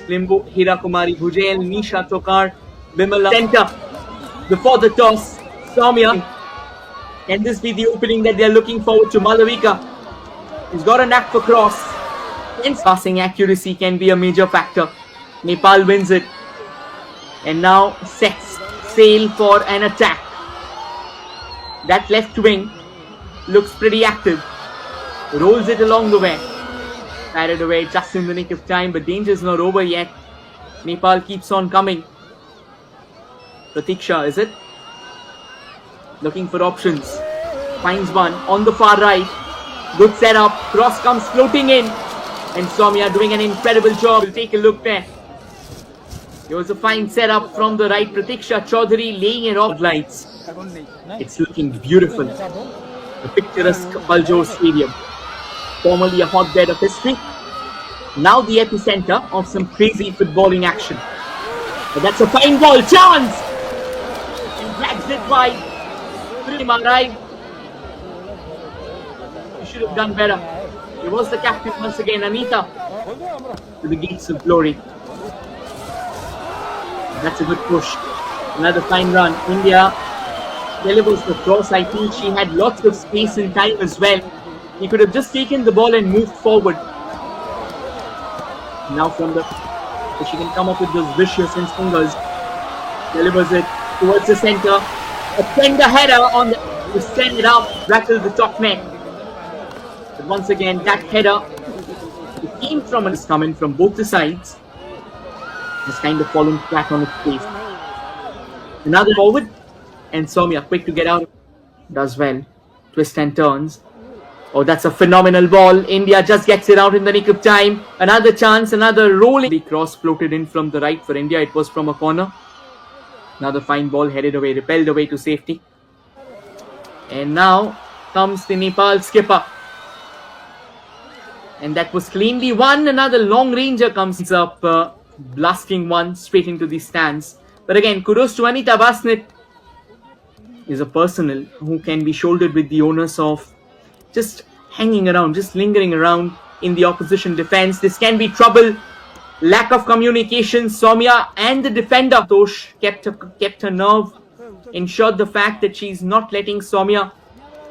Limbu, Hirakumari Bhujel, Nisha Tokar, Bimala center before the toss. Soumya. Can this be the opening that they are looking forward to? Malavika. He's got a knack for cross. Hence, passing accuracy can be a major factor. Nepal wins it. And now sets sail for an attack. That left wing looks pretty active. Rolls it along the way. Carried away just in the nick of time, but danger's not over yet. Nepal keeps on coming. Pratiksha, is it? Looking for options. Finds one on the far right. Good setup. Cross comes floating in. And Soumya doing an incredible job. We'll take a look there. There was a fine setup from the right. Pratiksha Chaudhary laying it off lights. It's looking beautiful. The picturesque Paljor Stadium. Formerly a hotbed of history. Now the epicenter of some crazy footballing action. But that's a fine ball. Chance! And drags it wide. Arrived. You should have done better. It was the captain once again, Anita, to the gates of glory. That's a good push. Another fine run. India delivers the cross. I think she had lots of space and time as well. He could have just taken the ball and moved forward. Now from the... So she can come up with those vicious fingers. Delivers it towards the center. A tender header on the... to send it up, rattle the top net. But once again, that header, it came from and is coming from both the sides. It's kind of fallen flat on its face. Another forward, and Soumya quick to get out. Does well. Twist and turns. Oh, that's a phenomenal ball. India just gets it out in the nick of time. Another chance, another rolling. The cross floated in from the right for India. It was from a corner. Another fine ball headed away, repelled away to safety. And now comes the Nepal skipper. And that was cleanly won. Another long ranger comes up, blasting one straight into the stands. But again, kudos to Anita Basnet. Is a personnel who can be shouldered with the onus of just hanging around, just lingering around in the opposition defense. This can be trouble. Lack of communication. Soumya and the defender, Tosh, kept her nerve. Ensured the fact that she's not letting Soumya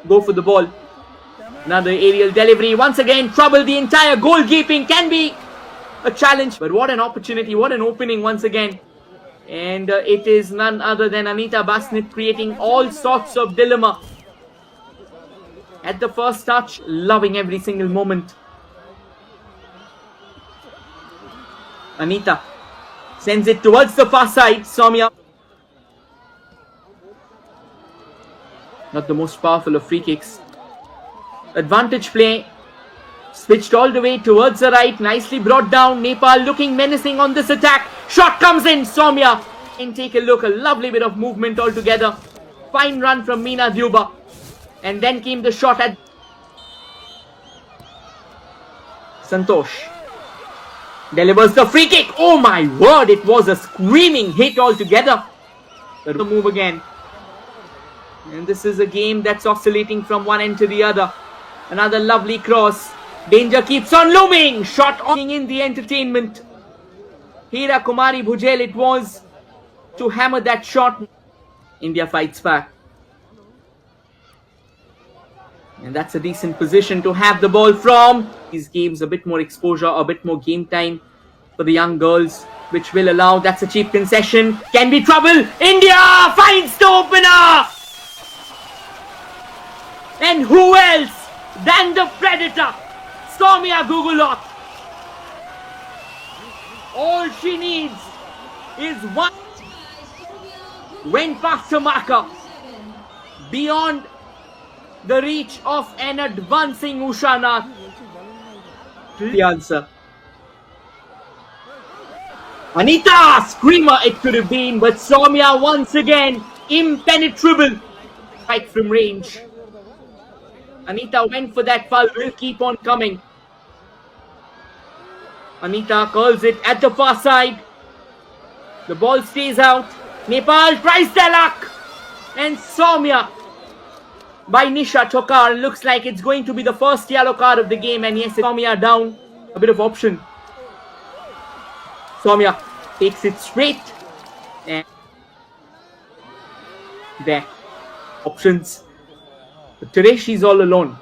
go for the ball. Another aerial delivery. Once again, trouble. The entire goalkeeping can be a challenge. But what an opportunity. What an opening once again. And it is none other than Anita Basnet creating all sorts of dilemma. At the first touch, loving every single moment. Anita sends it towards the far side. Soumya. Not the most powerful of free kicks. Advantage play. Switched all the way towards the right. Nicely brought down. Nepal looking menacing on this attack. Shot comes in. Soumya. And take a look. A lovely bit of movement altogether. Fine run from Meena Duba. And then came the shot at Santosh. Delivers the free kick. Oh my word. It was a screaming hit altogether. The move again. And this is a game that's oscillating from one end to the other. Another lovely cross. Danger keeps on looming. Shot on in the entertainment. Hirakumari Bhujel it was to hammer that shot. India fights back. And that's a decent position to have the ball from. These games, a bit more exposure, a bit more game time for the young girls, which will allow. That's a cheap concession. Can be trouble. India finds the opener. And who else than the predator, Soumya Gugulot. All she needs is one. Went past her marker. Beyond the reach of an advancing Usha Nath. The answer. Anita, screamer it could have been, but Soumya once again impenetrable. Right from range. Anita went for that foul, will keep on coming. Anita curls it at the far side. The ball stays out. Nepal tries their luck. And Soumya by Nisha Tokar. Looks like it's going to be the first yellow card of the game. And yes, Soumya down. A bit of option. Soumya takes it straight. And there. Options. But today she's all alone.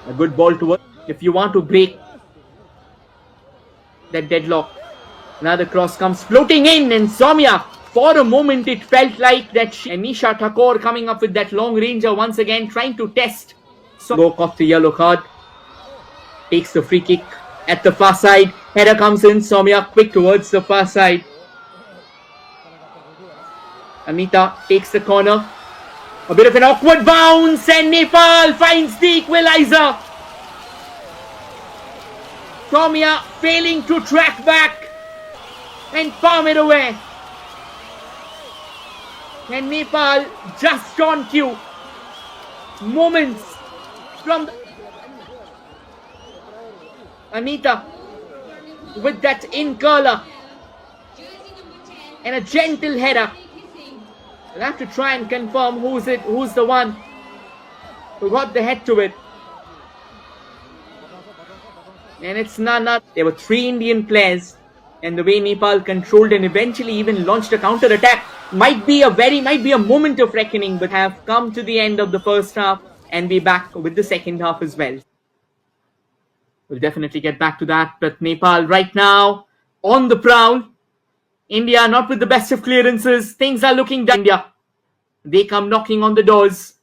A good ball to her. If you want to break that deadlock. Another cross comes floating in, and Soumya, for a moment it felt like that and Nisha Thakur coming up with that long ranger once again, trying to test. So go off the yellow card. Takes the free kick at the far side. Header comes in. Soumya quick towards the far side. Anita takes the corner. A bit of an awkward bounce, and Nepal finds the equalizer. Soumya failing to track back and palm it away. And Nepal just on cue. Moments from Anita with that in curler and a gentle header. We'll have to try and confirm who's the one who got the head to it. And it's none other. There were 3 Indian players, and the way Nepal controlled and eventually even launched a counter attack might be a moment of reckoning, but have come to the end of the first half and be back with the second half as well. We'll definitely get back to that, but Nepal right now on the prowl. India not with the best of clearances. Things are looking down. India, they come knocking on the doors.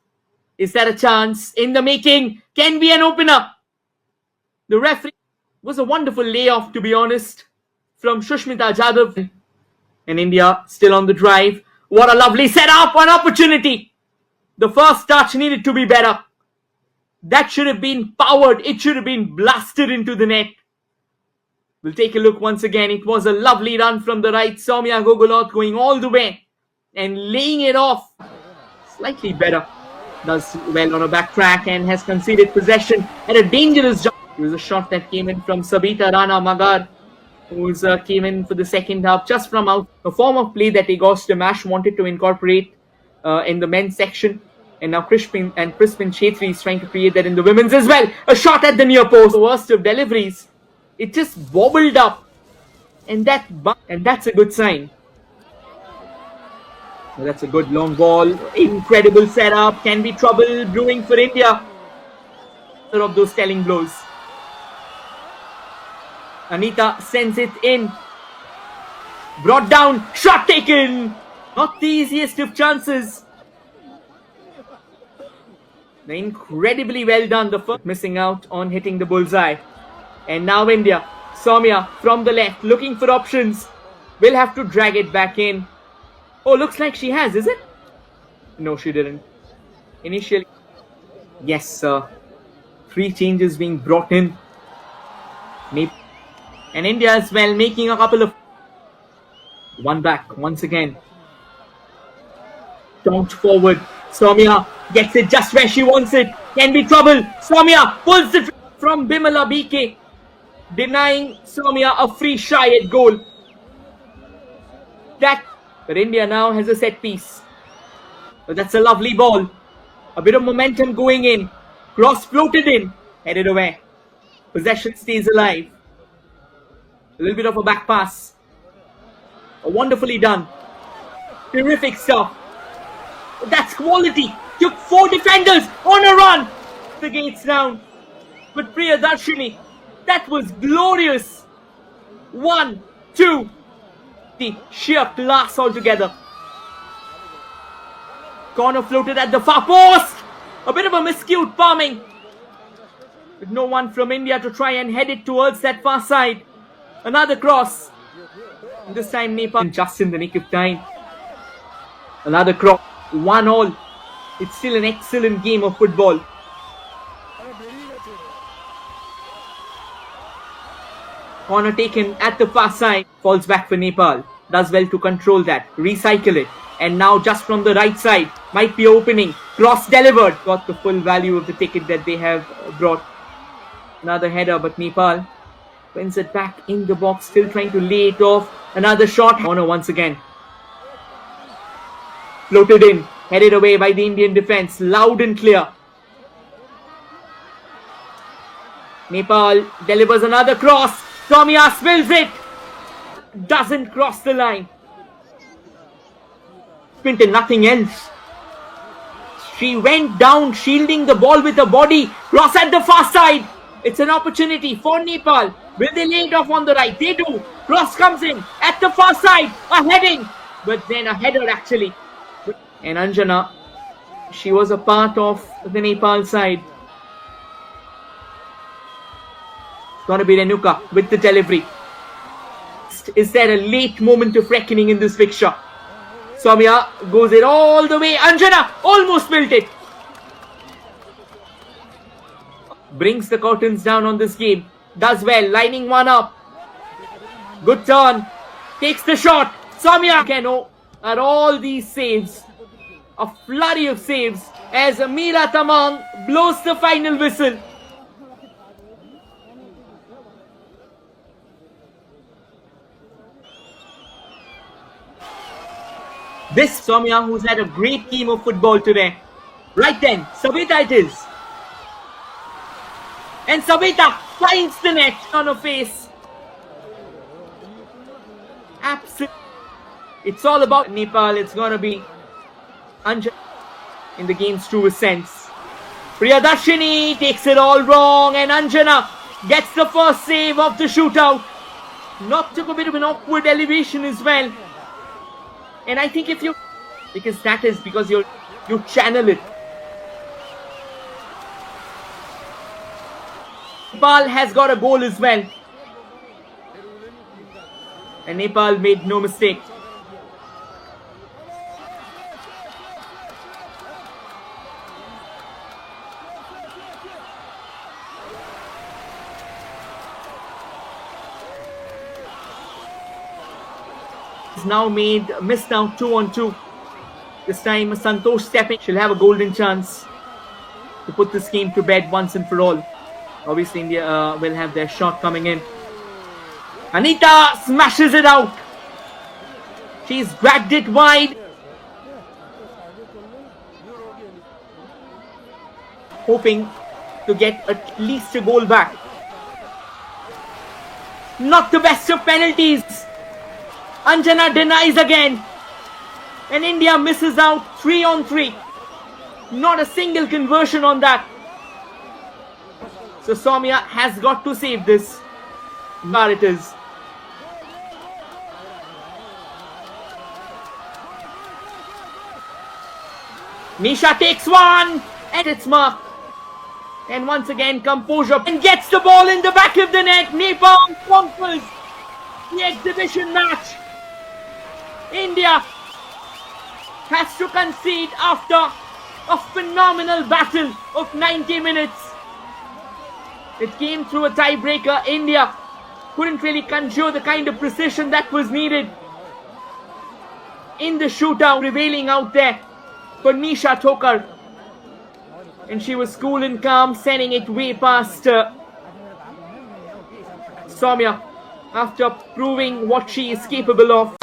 Is there a chance in the making? Can be an opener. The referee was a wonderful layoff, to be honest, from Shushmita Jadhav. And India still on the drive. What a lovely setup, an opportunity. The first touch needed to be better. That should have been powered. It should have been blasted into the net. We'll take a look once again. It was a lovely run from the right. Soumya Gogolot going all the way and laying it off. Slightly better. Does well on a back track and has conceded possession at a dangerous jump. It was a shot that came in from Sabita Rana Magar, who came in for the second half just from out. A form of play that Igor Stamash wanted to incorporate in the men's section. And now Crispin Chetri is trying to create that in the women's as well. A shot at the near post. The worst of deliveries. It just wobbled up. And that's a good sign. Well, that's a good long ball. Incredible setup. Can be trouble brewing for India. Of those telling blows. Anita sends it in. Brought down. Shot taken. Not the easiest of chances. Incredibly well done. The first missing out on hitting the bullseye. And now India. Soumya from the left looking for options. Will have to drag it back in. Oh, looks like she has, is it? No, she didn't. Initially. Yes, sir. 3 changes being brought in. And India as well making a couple of. One back once again. Taunt forward. Soumya gets it just where she wants it. Can be trouble. Soumya pulls it from Bimala BK. Denying Soumya a free shy at goal. But India now has a set piece. But that's a lovely ball. A bit of momentum going in. Cross floated in. Headed away. Possession stays alive. A little bit of a back pass. Wonderfully done. Terrific stuff. That's quality. Took 4 defenders on a run. The gates down. But Priyadarshini, that was glorious. 1, 2. The sheer class altogether. Corner floated at the far post. A bit of a miscued palming. With no one from India to try and head it towards that far side. Another cross. And this time Nepal just in the nick of time. Another cross. 1-1. It's still an excellent game of football. Corner taken at the far side. Falls back for Nepal. Does well to control that. Recycle it. And now just from the right side. Might be opening. Cross delivered. Got the full value of the ticket that they have brought. Another header, but Nepal wins it back in the box. Still trying to lay it off. Another shot. Corner once again. Floated in. Headed away by the Indian defense. Loud and clear. Nepal delivers another cross. Soumya spills it. Doesn't cross the line. Sprint and nothing else. She went down, shielding the ball with her body. Cross at the far side. It's an opportunity for Nepal. Will they lay it off on the right? They do. Cross comes in at the far side. A heading. But then a header actually. And Anjana, she was a part of the Nepal side. It's going to be Renuka with the delivery. Is there a late moment of reckoning in this fixture? Soumya goes it all the way. Anjana almost built it. Brings the curtains down on this game. Does well, lining one up. Good turn. Takes the shot. Soumya Keno are all these saves. A flurry of saves as Meera Tamang blows the final whistle. This Soumya, who's had a great game of football today. Right then, Savita it is. And Savita finds the net on her face. Absolutely. It's all about Nepal. It's going to be Anjana in the game's truest sense. Priyadarshini takes it all wrong, and Anjana gets the first save of the shootout. Not took a bit of an awkward elevation as well. And I think if you, because that is because you channel it. Nepal has got a goal as well. And Nepal made no mistake. Now missed out 2-on-2. This time Santosh stepping. She'll have a golden chance to put this game to bed once and for all. Obviously India will have their shot coming in. Anita smashes it out. She's dragged it wide. Hoping to get at least a goal back. Not the best of penalties. Anjana denies again. And India misses out 3-on-3. Not a single conversion on that. So Soumya has got to save this. There it is. Nisha takes one. And it's marked. And once again composure. And gets the ball in the back of the net. Nepal conquers the exhibition match. India has to concede after a phenomenal battle of 90 minutes. It came through a tiebreaker. India couldn't really conjure the kind of precision that was needed in the shootout, prevailing out there for Nisha Thokar. And she was cool and calm, sending it way past Soumya after proving what she is capable of.